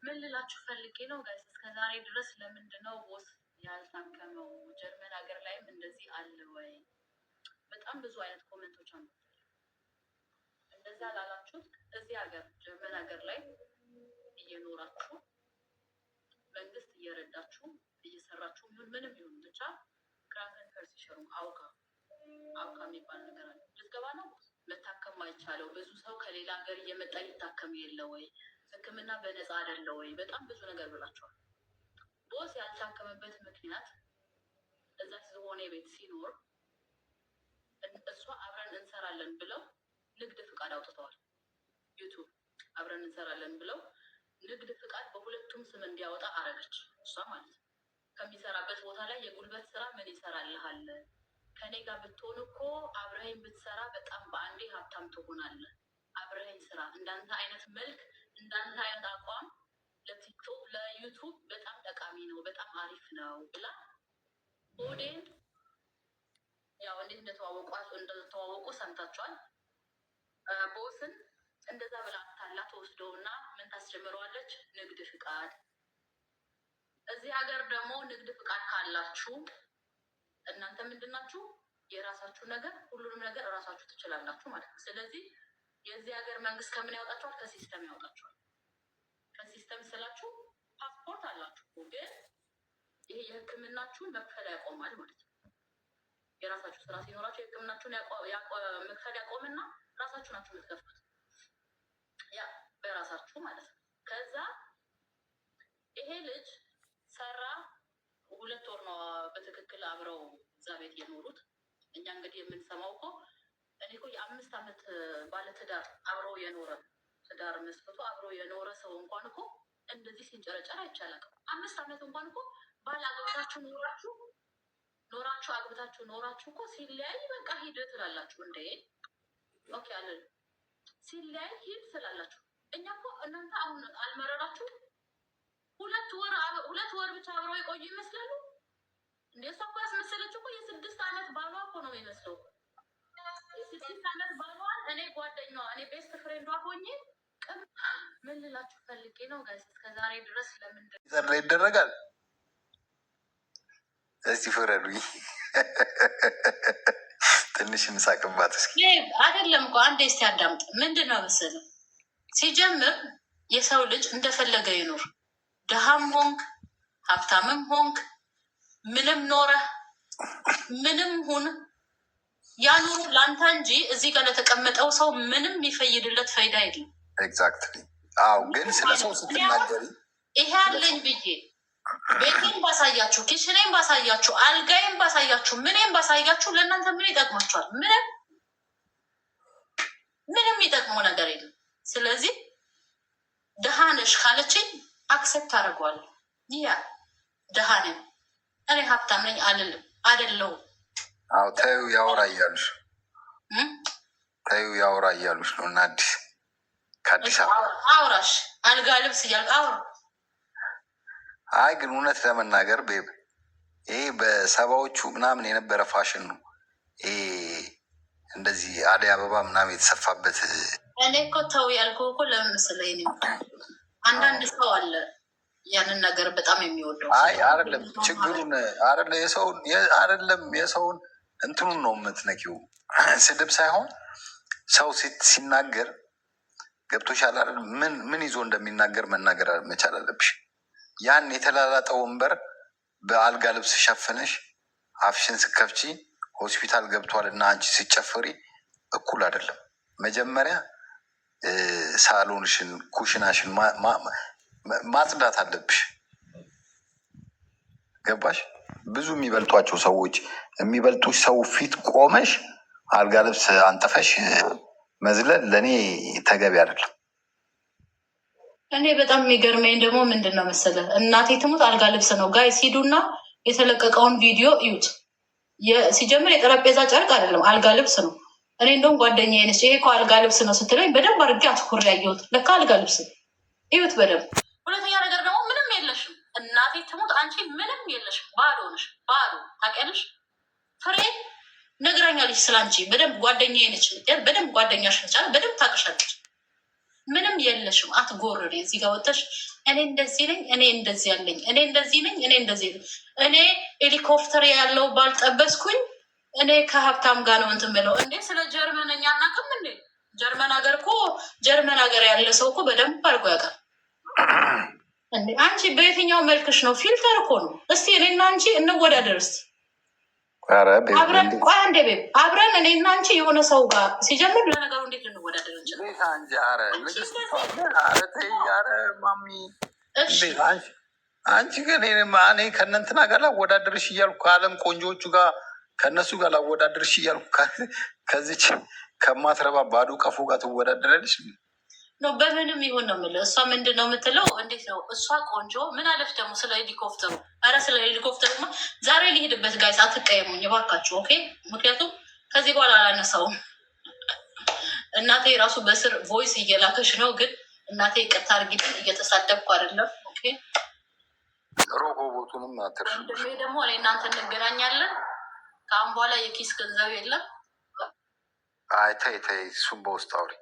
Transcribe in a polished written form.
ምን ልላችሁ ፈልጌ ነው ጋይስ፣ እስከዛሬ ድረስ ለምንድነው ቦስ ያልታከመው? ጀርመን ሀገር ላይም እንደዚህ አለ ወይ? በጣም ብዙ አይነት ኮመንቶች አሉ። እንደዛ ላላችሁት እዚህ ሀገር ጀርመን ሀገር ላይ እየኖራችሁ መንግስት እየረዳችሁ እየሰራችሁ ምንም ይሁን ብቻ ክራንከን ፐርሲሸሩ አውካ የሚባል ነገር አለ። ልትገባ ነው መታከም አይቻለው። ብዙ ሰው ከሌላ ሀገር እየመጣ ሊታከም የለ ወይ? ሕክምና በነፃ አይደለ ወይ? በጣም ብዙ ነገር ብላችኋል። ቦስ ያልታከመበት ምክንያት እዛ ዝሆኔ ቤት ሲኖር እሷ አብረን እንሰራለን ብለው ንግድ ፍቃድ አውጥተዋል። ዩቱብ አብረን እንሰራለን ብለው ንግድ ፍቃድ በሁለቱም ስም እንዲያወጣ አረገች። እሷ ማለት ነው። ከሚሰራበት ቦታ ላይ የጉልበት ስራ ምን ይሰራልሃል? ከኔ ጋር ብትሆን እኮ አብረኸኝ ብትሰራ በጣም በአንዴ ሀብታም ትሆናለህ። አብረኸኝ ስራ። እንዳንተ አይነት መልክ፣ እንዳንተ አይነት አቋም ለቲክቶክ ለዩቱብ በጣም ጠቃሚ ነው፣ በጣም አሪፍ ነው ብላ ሆዴን ያው እንዴት እንደተዋወቁ ሰምታችኋል። ቦስን እንደዛ ብላ ታላ ተወስደውና ምን ታስጀምረዋለች? ንግድ ፍቃድ። እዚህ ሀገር ደግሞ ንግድ ፍቃድ ካላችሁ እናንተ ምንድናችሁ? የራሳችሁ ነገር ሁሉንም ነገር እራሳችሁ ትችላላችሁ ማለት ነው። ስለዚህ የዚህ ሀገር መንግስት ከምን ያወጣችኋል? ከሲስተም ያወጣችኋል። ከሲስተም ስላችሁ ፓስፖርት አላችሁ፣ ግን ይሄ የሕክምናችሁን መክፈል ያቆማል ማለት ነው። የራሳችሁ ስራ ሲኖራችሁ የሕክምናችሁን መክፈል ያቆምና ራሳችሁ ናችሁ የምትከፍሉት፣ ያ በራሳችሁ ማለት ነው። ከዛ ይሄ ልጅ ሰራ 2 ወር ነው በትክክል አብረው እዛ ቤት የኖሩት። እኛ እንግዲህ የምንሰማው እኮ እኔ እኮ የ5 ዓመት ባለትዳር አብረው የኖረ ትዳር መስርቶ አብረው የኖረ ሰው እንኳን እኮ እንደዚህ ሲንጨረጨር አይቻልም። 5 ዓመት እንኳን እኮ ባል አግብታችሁ ኖራችሁ እኮ ሲለያይ በቃ ሂድ ትላላችሁ እንዴ? ኦኬ አለ ሲለያይ ሂድ ትላላችሁ። እኛ እኮ እናንተ አሁን አልመረራችሁ? 2 ወር ብቻ አብረው የቆዩ ይመስላሉ እንዴ? እሷ እኮ ያስመሰለችው እኮ የ6 ዓመት ባሏ እኮ ነው የሚመስለው። የ6 ዓመት ባሏን እኔ ጓደኛዋ እኔ ቤስት ፍሬንዷ ሆኜ ምን ልላችሁ ፈልጌ ነው ጋይስ፣ እስከዛሬ ድረስ ለምንድን ይደረጋል? እስቲ ፍረዱኝ። ትንሽ እንሳቅባት እስኪ። አይደለም እኮ አንዴ እስቲ አዳምጥ። ምንድን ነው መሰለህ ሲጀምር የሰው ልጅ እንደፈለገ ይኖር፣ ድሃም ሆንክ ሀብታምም ሆንክ ምንም ኖረ ምንም ሁን ያኑሩ ላንተ እንጂ እዚህ ጋር ለተቀመጠው ሰው ምንም የሚፈይድለት ፋይዳ የለም። ኤግዛክትሊ። አዎ፣ ግን ስለ ሰው ስትናገሪ ይሄ አለኝ ብዬ ቤቴን ባሳያችሁ፣ ኪችኔን ባሳያችሁ፣ አልጋዬን ባሳያችሁ፣ ምንም ባሳያችሁ ለእናንተ ምን ይጠቅማችኋል? ምንም ይጠቅመው ነገር የለም። ስለዚህ ድሃ ነሽ ካለችኝ አክሰፕት አደርገዋለሁ። ያ ድሃ ነኝ እኔ ሀብታም ነኝ አልልም፣ አይደለሁም። አዎ ተይው ያወራ እያሉሽ ነው። እና ከአዲስ አበባ አውራሽ አልጋ ልብስ እያልክ አውራ። አይ ግን እውነት ለመናገር ቤብ ይሄ በሰባዎቹ ምናምን የነበረ ፋሽን ነው። ይሄ እንደዚህ አደይ አበባ ምናምን የተሰፋበት። እኔ እኮ ተው ያልኩህ እኮ ለምን መሰለኝ ነው አንዳንድ ሰው አለ ያንን ነገር በጣም የሚወደው። አይ አይደለም ችግሩን አይደለም የሰውን እንትኑን ነው የምትነኪው። ስድብ ሳይሆን ሰው ሲናገር ገብቶሻል አይደል? ምን ይዞ እንደሚናገር መናገር መቻል አለብሽ። ያን የተላላጠ ወንበር በአልጋ ልብስ ሸፍነሽ አፍሽን ስከፍቺ ሆስፒታል ገብቷል እና አንቺ ሲጨፍሪ እኩል አይደለም። መጀመሪያ ሳሎንሽን ኩሽናሽን ማጽዳት አለብሽ። ገባሽ? ብዙ የሚበልጧቸው ሰዎች የሚበልጡሽ ሰው ፊት ቆመሽ አልጋ ልብስ አንጥፈሽ መዝለል ለእኔ ተገቢ አይደለም። እኔ በጣም የሚገርመኝ ደግሞ ምንድን ነው መሰለህ፣ እናቴ ትሙት አልጋ ልብስ ነው ጋይ ሲዱና የተለቀቀውን ቪዲዮ እዩት። ሲጀምር የጠረጴዛ ጨርቅ አይደለም አልጋ ልብስ ነው። እኔ እንደውም ጓደኛዬ ነች ይሄ እኮ አልጋ ልብስ ነው ስትለኝ በደንብ አድርጌ አትኩሬ ያየሁት ለካ አልጋ ልብስ እዩት በደንብ። ሁለተኛ ነገር ደግሞ ምንም የለሽም እናቴ ትሙት አንቺ ምንም የለሽም፣ ባዶ ነሽ፣ ባዶ ታውቂያለሽ። ፍሬ ነግራኛለች ስለ አንቺ በደንብ ጓደኛዬ ነች፣ በደንብ ጓደኛሽ ነች፣ በደንብ ታውቅሻለች። ምንም የለሽም። አትጎርሪ። እዚህ ጋር ወጥተሽ እኔ እንደዚህ ነኝ፣ እኔ እንደዚህ ያለኝ፣ እኔ እንደዚህ ነኝ፣ እኔ እንደዚህ ነኝ፣ እኔ ሄሊኮፕተር ያለው ባልጠበስኩኝ፣ እኔ ከሀብታም ጋር ነው እንትን ብለው እንዴ። ስለ ጀርመንኛ አናውቅም እንዴ? ጀርመን ሀገር እኮ ጀርመን ሀገር ያለ ሰው እኮ በደንብ አድርጎ ያውቃል። እንዴ አንቺ በየትኛው መልክሽ ነው? ፊልተር እኮ ነው። እስቲ እኔና አንቺ እንወዳደር እስቲ አብረን። ቆይ አንዴ ቤብ አብረን እኔና አንቺ የሆነ ሰው ጋር ሲጀምር ለነገሩ እንዴት ልንወዳደር አንቺ ግን እኔ ከእነንትና ጋር ላወዳደርሽ እያልኩ ከአለም ቆንጆቹ ጋር ከእነሱ ጋር ላወዳደርሽ እያልኩ ከዚች ከማትረባ ባዶ ቀፎ ጋር ትወዳደራለሽ ነው። በምንም ይሁን ነው የምልህ። እሷ ምንድን ነው የምትለው? እንዴት ነው እሷ ቆንጆ ምን አለች ደግሞ ስለ ሄሊኮፕተሩ? ኧረ ስለ ሄሊኮፕተሩማ ዛሬ ሊሄድበት ጋይስ፣ አትቀየሙኝ እባካችሁ ኦኬ። ምክንያቱም ከዚህ በኋላ አላነሳውም። እናቴ ራሱ በስር ቮይስ እየላከች ነው። ግን እናቴ ይቅርታ አድርጊልኝ፣ እየተሳደብኩ አይደለም ኦኬ። ሮቦቱንም ወንድሜ ደግሞ እኔ እናንተ እንገናኛለን። ከአሁን በኋላ የኪስ ገንዘብ የለም። አይ ተይ ተይ፣ እሱም በውስጥ አውሪ